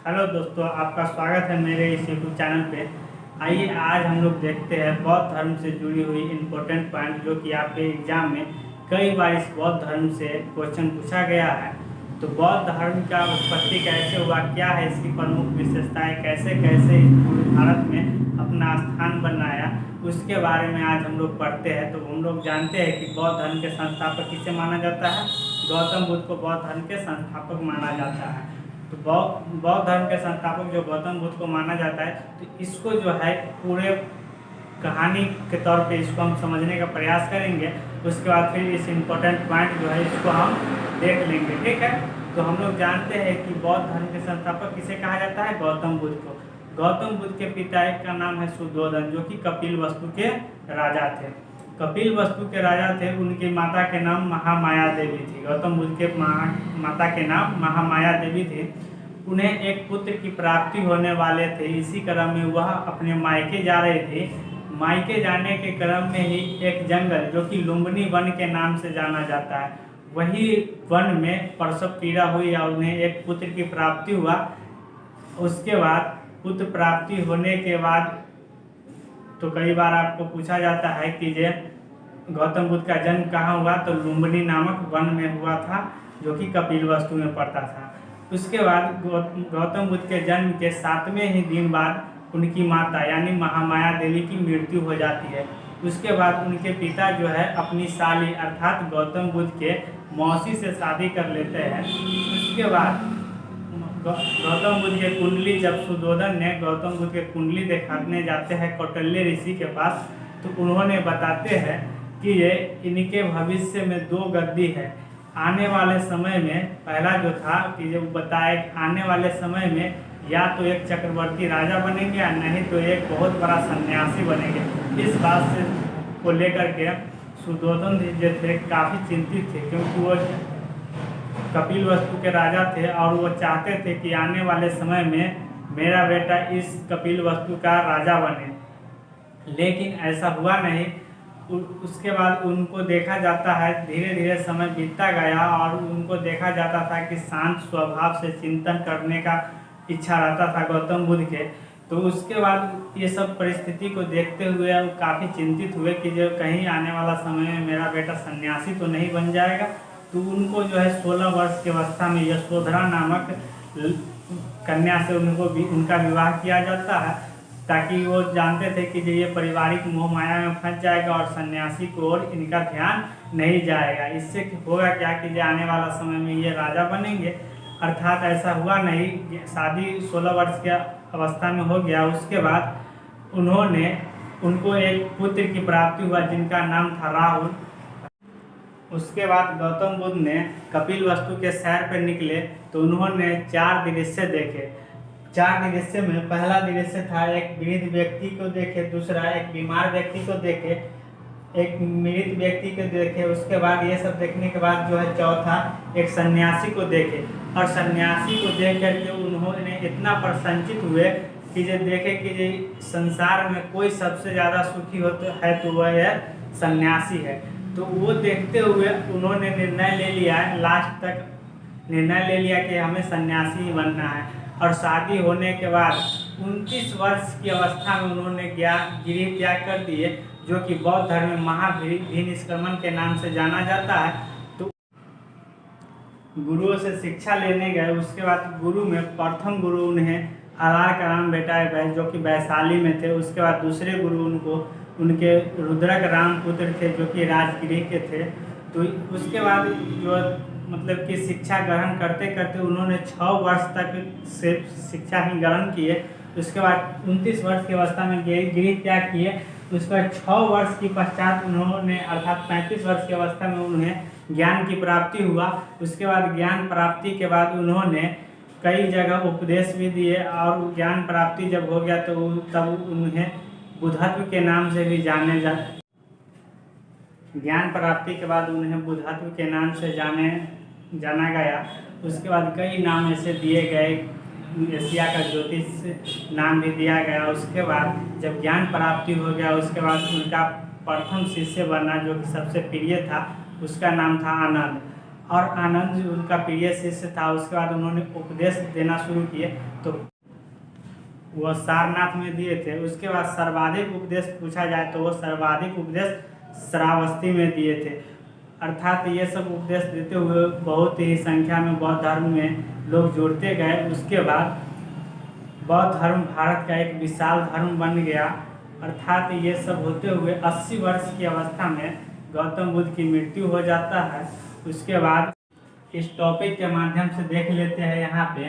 Hello दोस्तों, आपका स्वागत है मेरे इस यूट्यूब चैनल पे। आइए आज हम लोग देखते हैं बौद्ध धर्म से जुड़ी हुई इम्पोर्टेंट पॉइंट जो कि आपके एग्जाम में कई बार इस बौद्ध धर्म से क्वेश्चन पूछा गया है। तो बौद्ध धर्म का उत्पत्ति कैसे हुआ, क्या है इसकी प्रमुख विशेषताएं, कैसे कैसे इस पूरे भारत में अपना स्थान बनाया, उसके बारे में आज हम लोग पढ़ते हैं। तो हम लोग जानते हैं कि बौद्ध धर्म के संस्थापक किसे माना जाता है। गौतम बुद्ध को बौद्ध धर्म के संस्थापक माना जाता है। तो बौद्ध धर्म के संस्थापक जो गौतम बुद्ध को माना जाता है, तो इसको जो है पूरे कहानी के तौर पे इसको हम समझने का प्रयास करेंगे। उसके बाद फिर इस इम्पोर्टेंट पॉइंट जो है इसको हम देख लेंगे, ठीक है। तो हम लोग जानते हैं कि बौद्ध धर्म के संस्थापक किसे कहा जाता है, गौतम बुद्ध को। गौतम बुद्ध के पिता एक का नाम है शुद्धोधन, जो कि कपिलवस्तु के राजा थे। कपिलवस्तु के राजा थे, उनकी माता के नाम महामाया देवी थी। गौतम बुद्ध के माता के नाम महामाया देवी थी। उन्हें एक पुत्र की प्राप्ति होने वाले थे। इसी क्रम में वह अपने मायके जा रहे थे। मायके जाने के क्रम में ही एक जंगल जो कि लुम्बिनी वन के नाम से जाना जाता है, वही वन में प्रसव पीड़ा हुई और उन्हें एक पुत्र की प्राप्ति हुआ। उसके बाद पुत्र प्राप्ति होने के बाद तो कई बार आपको पूछा जाता है कि जे गौतम बुद्ध का जन्म कहाँ हुआ, तो लुम्बिनी नामक वन में हुआ था, जो कि कपिलवस्तु में पड़ता था। उसके बाद गौतम बुद्ध के जन्म के 7वें ही दिन बाद उनकी माता यानी महामाया देवी की मृत्यु हो जाती है। उसके बाद उनके पिता जो है अपनी साली अर्थात गौतम बुद्ध के मौसी से शादी कर लेते हैं। उसके बाद गौतम बुद्ध के कुंडली, जब शुद्धोधन ने गौतम बुद्ध के कुंडली दिखाने जाते हैं कौटिल्य ऋषि के पास, तो उन्होंने बताते हैं कि ये इनके भविष्य में 2 गद्दी है। आने वाले समय में पहला जो था कि जब बताया कि आने वाले समय में या तो एक चक्रवर्ती राजा बनेंगे या नहीं तो एक बहुत बड़ा सन्यासी बनेंगे। इस बात से को लेकर के शुद्धोधन जो थे काफ़ी चिंतित थे, क्योंकि वो कपिलवस्तु के राजा थे और वो चाहते थे कि आने वाले समय में मेरा बेटा इस कपिलवस्तु का राजा बने। लेकिन ऐसा हुआ नहीं। उसके बाद उनको देखा जाता है, धीरे धीरे समय बीतता गया और उनको देखा जाता था कि शांत स्वभाव से चिंतन करने का इच्छा रहता था गौतम बुद्ध के। तो उसके बाद ये सब परिस्थिति को देखते हुए वो काफ़ी चिंतित हुए कि जो कहीं आने वाला समय में मेरा बेटा सन्यासी तो नहीं बन जाएगा। तो उनको जो है 16 वर्ष की अवस्था में यशोधरा नामक कन्या से उनका विवाह किया जाता है, ताकि वो जानते थे कि जो ये पारिवारिक मोह माया में फंस जाएगा और सन्यासी को और इनका ध्यान नहीं जाएगा। इससे होगा क्या कि जो आने वाला समय में ये राजा बनेंगे। अर्थात ऐसा हुआ नहीं, शादी 16 वर्ष के अवस्था में हो गया। उसके बाद उनको एक पुत्र की प्राप्ति हुआ जिनका नाम था राहुल। उसके बाद गौतम बुद्ध ने कपिलवस्तु के सैर पर निकले तो उन्होंने 4 दृश्य देखे। 4 दृश्य में पहला दृश्य था एक वृद्ध व्यक्ति को देखे, दूसरा एक बीमार व्यक्ति को देखे, एक मृत व्यक्ति को देखे। उसके बाद ये सब देखने के बाद जो है चौथा एक सन्यासी को देखे। और सन्यासी को देख करके उन्होंने इतना प्रसन्नचित हुए कि जो देखे कि जो संसार में कोई सबसे ज़्यादा सुखी होता है तो वह है सन्यासी है। तो वो देखते हुए उन्होंने निर्णय ले लिया, लास्ट तक निर्णय ले लिया कि हमें सन्यासी ही बनना है। और शादी होने के बाद 29 वर्ष की अवस्था में उन्होंने गृह त्याग कर दिए, जो कि बौद्ध धर्म में महाभिन्न निष्क्रमण के नाम से जाना जाता है। तो गुरुओं से शिक्षा लेने गए। उसके बाद गुरु में प्रथम गुरु उन्हें आलार का नाम बेटा गए, जो कि वैशाली में थे। उसके बाद दूसरे गुरु उनके रुद्रक राम पुत्र थे, जो कि राजगृह के थे। तो उसके बाद जो मतलब कि शिक्षा ग्रहण करते करते उन्होंने 6 वर्ष तक से शिक्षा ही ग्रहण किए। उसके बाद 29 वर्ष की अवस्था में गृह त्याग किए। उसके बाद 6 वर्ष की पश्चात उन्होंने अर्थात 35 वर्ष की अवस्था में उन्हें ज्ञान की प्राप्ति हुआ। उसके बाद ज्ञान प्राप्ति के बाद उन्होंने कई जगह उपदेश भी दिए और ज्ञान प्राप्ति जब हो गया तो तब उन्हें बुद्धत्व के नाम से भी ज्ञान प्राप्ति के बाद उन्हें बुद्धत्व के नाम से जाना गया। उसके बाद कई नाम ऐसे दिए गए, एशिया का ज्योतिष नाम भी दिया गया। उसके बाद जब ज्ञान प्राप्ति हो गया, उसके बाद उनका प्रथम शिष्य बना जो कि सबसे प्रिय था, उसका नाम था आनंद। और आनंद जो उनका प्रिय शिष्य था, उसके बाद उन्होंने उपदेश देना शुरू किए, तो वह सारनाथ में दिए थे। उसके बाद सर्वाधिक उपदेश पूछा जाए तो वो सर्वाधिक उपदेश श्रावस्ती में दिए थे। अर्थात ये सब उपदेश देते हुए बहुत ही संख्या में बौद्ध धर्म में लोग जोड़ते गए। उसके बाद बौद्ध धर्म भारत का एक विशाल धर्म बन गया। अर्थात ये सब होते हुए 80 वर्ष की अवस्था में गौतम बुद्ध की मृत्यु हो जाता है। उसके बाद इस टॉपिक के माध्यम से देख लेते हैं यहाँ पे,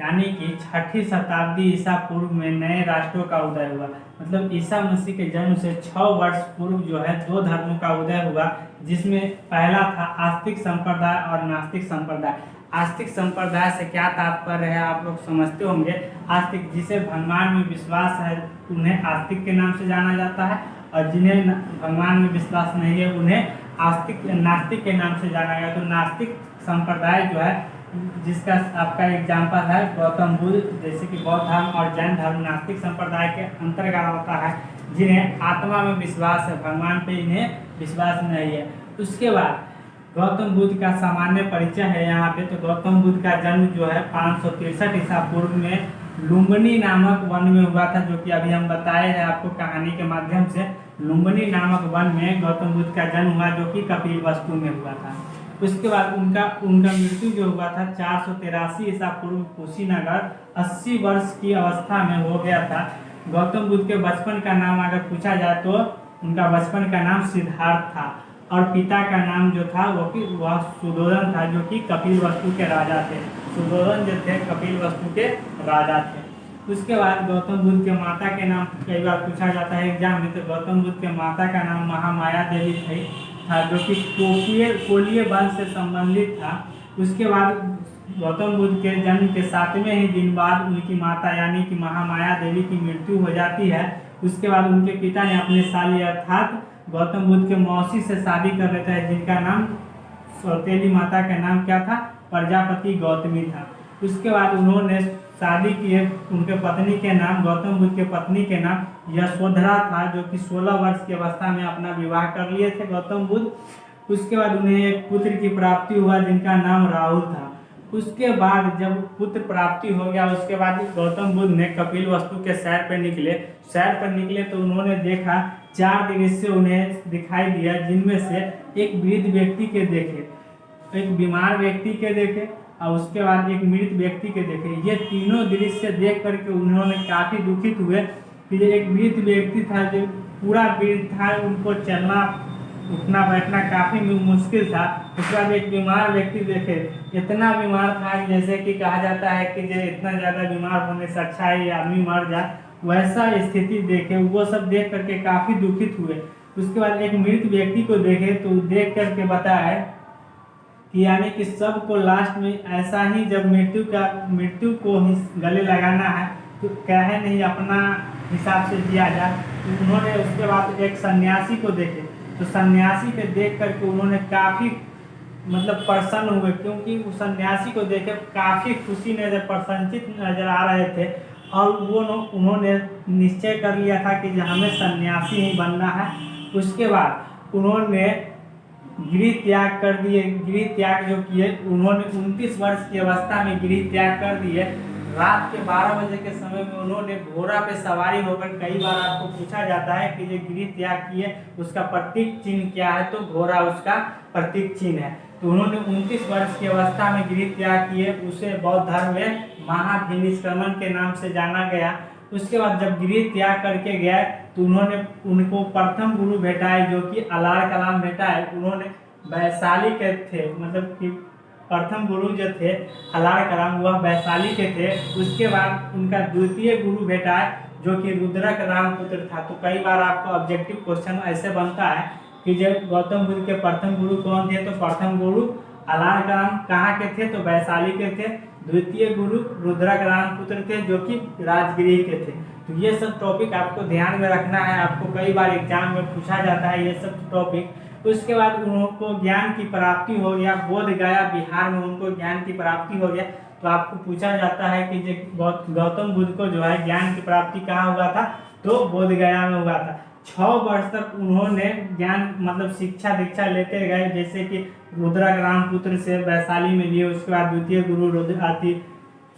यानी कि 6ठी शताब्दी ईसा पूर्व में नए राष्ट्रों का उदय हुआ। मतलब ईसा मसीह के जन्म से 6 वर्ष पूर्व जो है 2 धर्मों का उदय हुआ, जिसमें पहला था आस्तिक संप्रदाय और नास्तिक संप्रदाय। आस्तिक संप्रदाय से क्या तात्पर्य है आप लोग समझते होंगे। आस्तिक जिसे भगवान में विश्वास है उन्हें आस्तिक के नाम से जाना जाता है, और जिन्हें भगवान में विश्वास नहीं है उन्हें नास्तिक के नाम से जाना गया। तो नास्तिक संप्रदाय जो है, जिसका आपका एग्जाम्पल है गौतम बुद्ध, जैसे कि बौद्ध धर्म और जैन धर्म नास्तिक संप्रदाय के अंतर्गत होता है, जिन्हें आत्मा में विश्वास है, भगवान पे इन्हें विश्वास नहीं है। उसके बाद गौतम बुद्ध का सामान्य परिचय है यहाँ पे। तो गौतम बुद्ध का जन्म जो है 563 ईसा पूर्व में लुम्बिनी नामक वन में हुआ था, जो कि अभी हम बताए हैं आपको कहानी के माध्यम से। लुम्बिनी नामक वन में गौतम बुद्ध का जन्म हुआ, जो कि कपिलवस्तु में हुआ था। उसके बाद उनका मृत्यु जो हुआ था 483 ईसा पूर्व कुशीनगर 80 वर्ष की अवस्था में हो गया था। गौतम बुद्ध के बचपन का नाम अगर पूछा जाए तो उनका बचपन का नाम सिद्धार्थ था, और पिता का नाम जो था वह सुदोधन था, जो कि कपिलवस्तु के राजा थे। सुदोधन जो थे कपिलवस्तु के राजा थे। उसके बाद गौतम बुद्ध के माता के नाम कई बार पूछा जाता है एग्जाम में। तो गौतम बुद्ध के माता का नाम महामाया देवी था, जो कि कोलीय वंश से संबंधित था। उसके बाद गौतम बुद्ध के जन्म के 7वें ही दिन बाद उनकी माता यानी कि महामाया देवी की मृत्यु हो जाती है। उसके बाद उनके पिता ने अपने साली अर्थात गौतम बुद्ध के मौसी से शादी कर लेता है, जिनका नाम सौतेली माता का नाम क्या था, प्रजापति गौतमी था। उसके बाद उन्होंने शादी किए, उनके पत्नी के नाम गौतम बुद्ध के पत्नी के नाम यशोधरा था, जो कि 16 वर्ष की अवस्था में अपना विवाह कर लिए थे गौतम बुद्ध। उसके बाद उन्हें एक पुत्र की प्राप्ति हुआ, जिनका नाम राहुल था। उसके बाद जब पुत्र प्राप्ति हो गया, उसके बाद गौतम बुद्ध ने कपिलवस्तु के सैर पर निकले तो उन्होंने देखा 4 दृश्य उन्हें दिखाई दिया, जिनमें से एक वृद्ध व्यक्ति के देखे, एक बीमार व्यक्ति के देखे और उसके बाद एक मृत व्यक्ति के देखे। ये तीनों दृश्य देख करके उन्होंने काफ़ी दुखित हुए कि एक मृत व्यक्ति था जो पूरा वृद्ध था, उनको चलना उठना बैठना काफ़ी मुश्किल था। उसके बाद एक बीमार व्यक्ति देखे, इतना बीमार था जैसे कि कहा जाता है कि जो इतना ज़्यादा बीमार होने से अच्छा है ये आदमी मर जाए, वैसा स्थिति देखे। वो सब देख करके काफ़ी दुखित हुए। उसके बाद एक मृत व्यक्ति को देखे तो देख करके बताया कि यानी कि सबको लास्ट में ऐसा ही जब मृत्यु को गले लगाना है तो कहे नहीं अपना हिसाब से दिया जाए। तो उन्होंने उसके बाद एक सन्यासी को देखे, तो सन्यासी के देख करके उन्होंने काफ़ी मतलब प्रसन्न हुए, क्योंकि उस सन्यासी को देखे काफ़ी खुशी प्रसन्नचित नजर आ रहे थे। और उन्होंने निश्चय कर लिया था कि हमें सन्यासी ही बनना है। उसके बाद उन्होंने गृह त्याग कर दिए। गृह त्याग जो किए उन्होंने 29 वर्ष की अवस्था में गृह त्याग कर दिए। रात के 12 बजे के समय में उन्होंने घोड़ा पे सवारी होकर, कई बार आपको पूछा जाता है कि जो गृह त्याग किए उसका प्रतीक चिन्ह क्या है, तो घोड़ा उसका प्रतीक चिन्ह है। तो उन्होंने 29 वर्ष की अवस्था में गृह त्याग किए। उसे बौद्ध धर्म में महाभिनिष्क्रमण के नाम से जाना गया। उसके बाद जब गृह त्याग करके गए तो उनको प्रथम गुरु भेटाए, जो कि अलार कलाम भेटाए। उन्होंने वैशाली के थे, मतलब कि प्रथम गुरु जो थे अलार कलाम वह वैशाली के थे। उसके बाद उनका द्वितीय गुरु भेटाए, जो कि रुद्रक रामपुत्र था। तो कई बार आपको ऑब्जेक्टिव क्वेश्चन ऐसे बनता है कि जब गौतम बुद्ध के प्रथम गुरु कौन थे, तो प्रथम गुरु अलार कलाम कहाँ के थे, तो वैशाली के थे। द्वितीय गुरु रुद्रक रामपुत्र थे, जो कि राजगृह के थे। तो ये सब टॉपिक आपको ध्यान में रखना है, आपको कई बार एग्जाम में पूछा जाता है ये सब टॉपिक। उसके बाद उनको ज्ञान की प्राप्ति हो गया, बोध गया बिहार में उनको ज्ञान की प्राप्ति हो गया। तो आपको पूछा जाता है कि गौतम बुद्ध को जो है ज्ञान की प्राप्ति कहाँ हुआ था, तो बोध गया में हुआ था। 6 वर्ष तक उन्होंने ज्ञान मतलब शिक्षा दीक्षा लेते गए, जैसे कि रुद्रक रामपुत्र से वैशाली में लिए। उसके बाद द्वितीय गुरु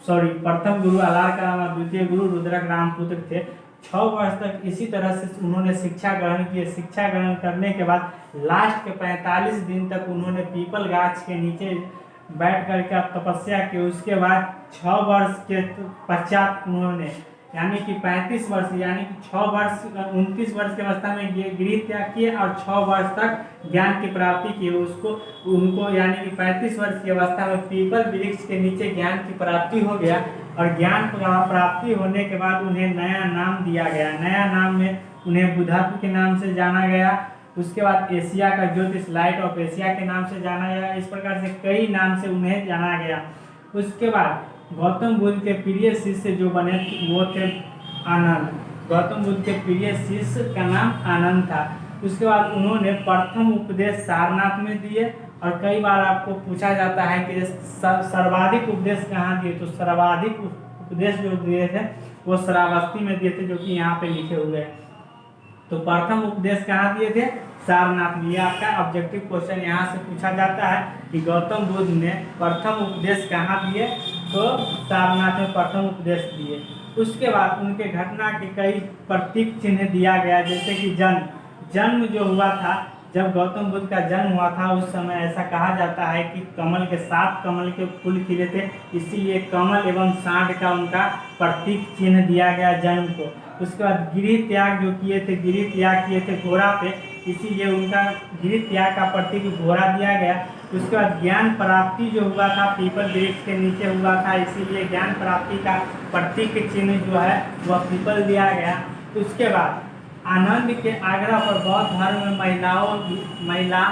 प्रथम गुरु अलार का नाम, द्वितीय गुरु रुद्रक रामपुत्र थे। 6 वर्ष तक इसी तरह से उन्होंने शिक्षा ग्रहण की। शिक्षा ग्रहण करने के बाद लास्ट के 45 दिन तक उन्होंने पीपल गाछ के नीचे बैठ करके तपस्या की। उसके बाद 6 वर्ष के पश्चात उन्होंने यानी कि 35 वर्ष यानी कि 6 वर्ष 29 वर्ष की अवस्था में गृह त्याग किए और 6 वर्ष तक ज्ञान की प्राप्ति की। उनको यानी कि 35 वर्ष की अवस्था में पीपल वृक्ष के नीचे ज्ञान की प्राप्ति हो गया और ज्ञान प्राप्ति होने के बाद उन्हें नया नाम दिया गया। नया नाम में उन्हें बुद्धत्व के नाम से जाना गया। उसके बाद एशिया का ज्योतिष, लाइट ऑफ एशिया के नाम से जाना गया। इस प्रकार से कई नाम से उन्हें जाना गया। उसके बाद गौतम बुद्ध के प्रिय शिष्य जो बने वो थे आनंद। गौतम बुद्ध के प्रिय शिष्य का नाम आनंद था। उसके बाद उन्होंने प्रथम उपदेश सारनाथ में दिए और कई बार आपको पूछा जाता है कि सर्वाधिक उपदेश कहाँ दिए, तो सर्वाधिक उपदेश जो दिए थे वो श्रावस्ती में दिए थे, जो कि यहाँ पे लिखे हुए हैं। तो प्रथम उपदेश कहाँ दिए थे? सारनाथ में। यह आपका ऑब्जेक्टिव क्वेश्चन यहाँ से पूछा जाता है कि गौतम बुद्ध ने प्रथम उपदेश कहाँ दिए, तो सारनाथ में प्रथम उपदेश दिए। उसके बाद उनके घटना के कई प्रतीक चिन्ह दिया गया, जैसे कि जन्म जो हुआ था, जब गौतम बुद्ध का जन्म हुआ था उस समय ऐसा कहा जाता है कि कमल के 7 कमल के फूल खिले थे, इसीलिए कमल एवं सांड का उनका प्रतीक चिन्ह दिया गया जन्म को। उसके बाद गृह त्याग जो किए थे, गृह त्याग किए थे घोड़ा पे, इसीलिए उनका गृह त्याग का प्रतीक घोड़ा दिया गया। उसके बाद ज्ञान प्राप्ति जो हुआ था पीपल वृक्ष के नीचे हुआ था, इसीलिए ज्ञान प्राप्ति का प्रतीक चिन्ह जो है वह पीपल दिया गया। उसके बाद आनंद के आग्रह पर बौद्ध धर्म में महिला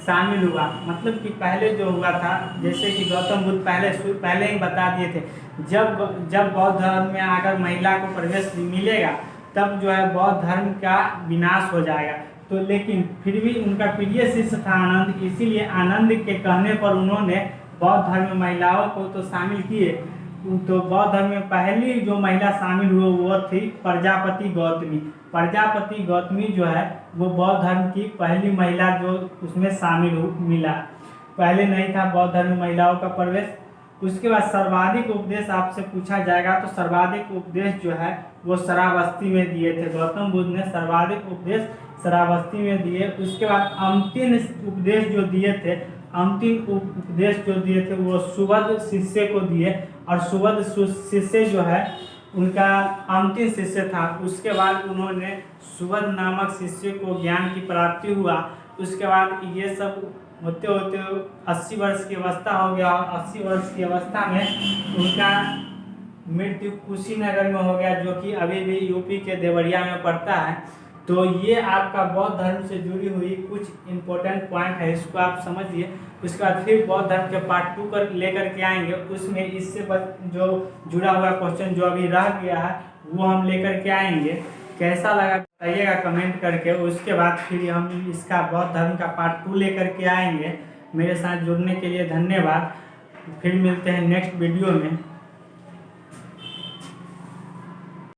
शामिल हुआ। मतलब कि पहले जो हुआ था, जैसे कि गौतम बुद्ध पहले ही बता दिए थे, जब बौद्ध धर्म में अगर महिला को प्रवेश मिलेगा तब जो है बौद्ध धर्म का विनाश हो जाएगा। तो लेकिन फिर भी उनका प्रिय शिष्य था आनंद, इसीलिए आनंद के कहने पर उन्होंने बौद्ध धर्म में महिलाओं को तो शामिल किए। तो बौद्ध धर्म में पहली जो महिला शामिल हुई वो थी प्रजापति गौतमी। प्रजापति गौतमी जो है वो बौद्ध धर्म की पहली महिला जो उसमें शामिल मिला। पहले नहीं था बौद्ध धर्म में महिलाओं का प्रवेश। उसके बाद सर्वाधिक उपदेश आपसे पूछा जाएगा, तो सर्वाधिक उपदेश जो है वो श्रावस्ती में दिए थे। गौतम बुद्ध ने सर्वाधिक उपदेश श्रावस्ती में दिए। उसके बाद अंतिम उपदेश जो दिए थे, अंतिम उपदेश जो दिए थे वो सुबोध शिष्य को दिए और सुबोध शिष्य जो है उनका अंतिम शिष्य था। उसके बाद उन्होंने सुबोध नामक शिष्य को ज्ञान की प्राप्ति हुआ। उसके बाद ये सब होते होते 80 वर्ष की अवस्था हो गया और 80 वर्ष की अवस्था में उनका मृत्यु कुशीनगर में हो गया, जो कि अभी भी यूपी के देवरिया में पड़ता है। तो ये आपका बौद्ध धर्म से जुड़ी हुई कुछ इम्पोर्टेंट पॉइंट है, इसको आप समझिए। उसके बाद फिर बौद्ध धर्म के पार्ट 2 कर लेकर के आएंगे, उसमें इससे जो जुड़ा हुआ क्वेश्चन जो अभी रह गया है वो हम लेकर के आएंगे। कैसा लगा बताइएगा कमेंट करके। उसके बाद फिर हम इसका बौद्ध धर्म का पार्ट 2 लेकर के आएंगे। मेरे साथ जुड़ने के लिए धन्यवाद। फिर मिलते हैं नेक्स्ट वीडियो में।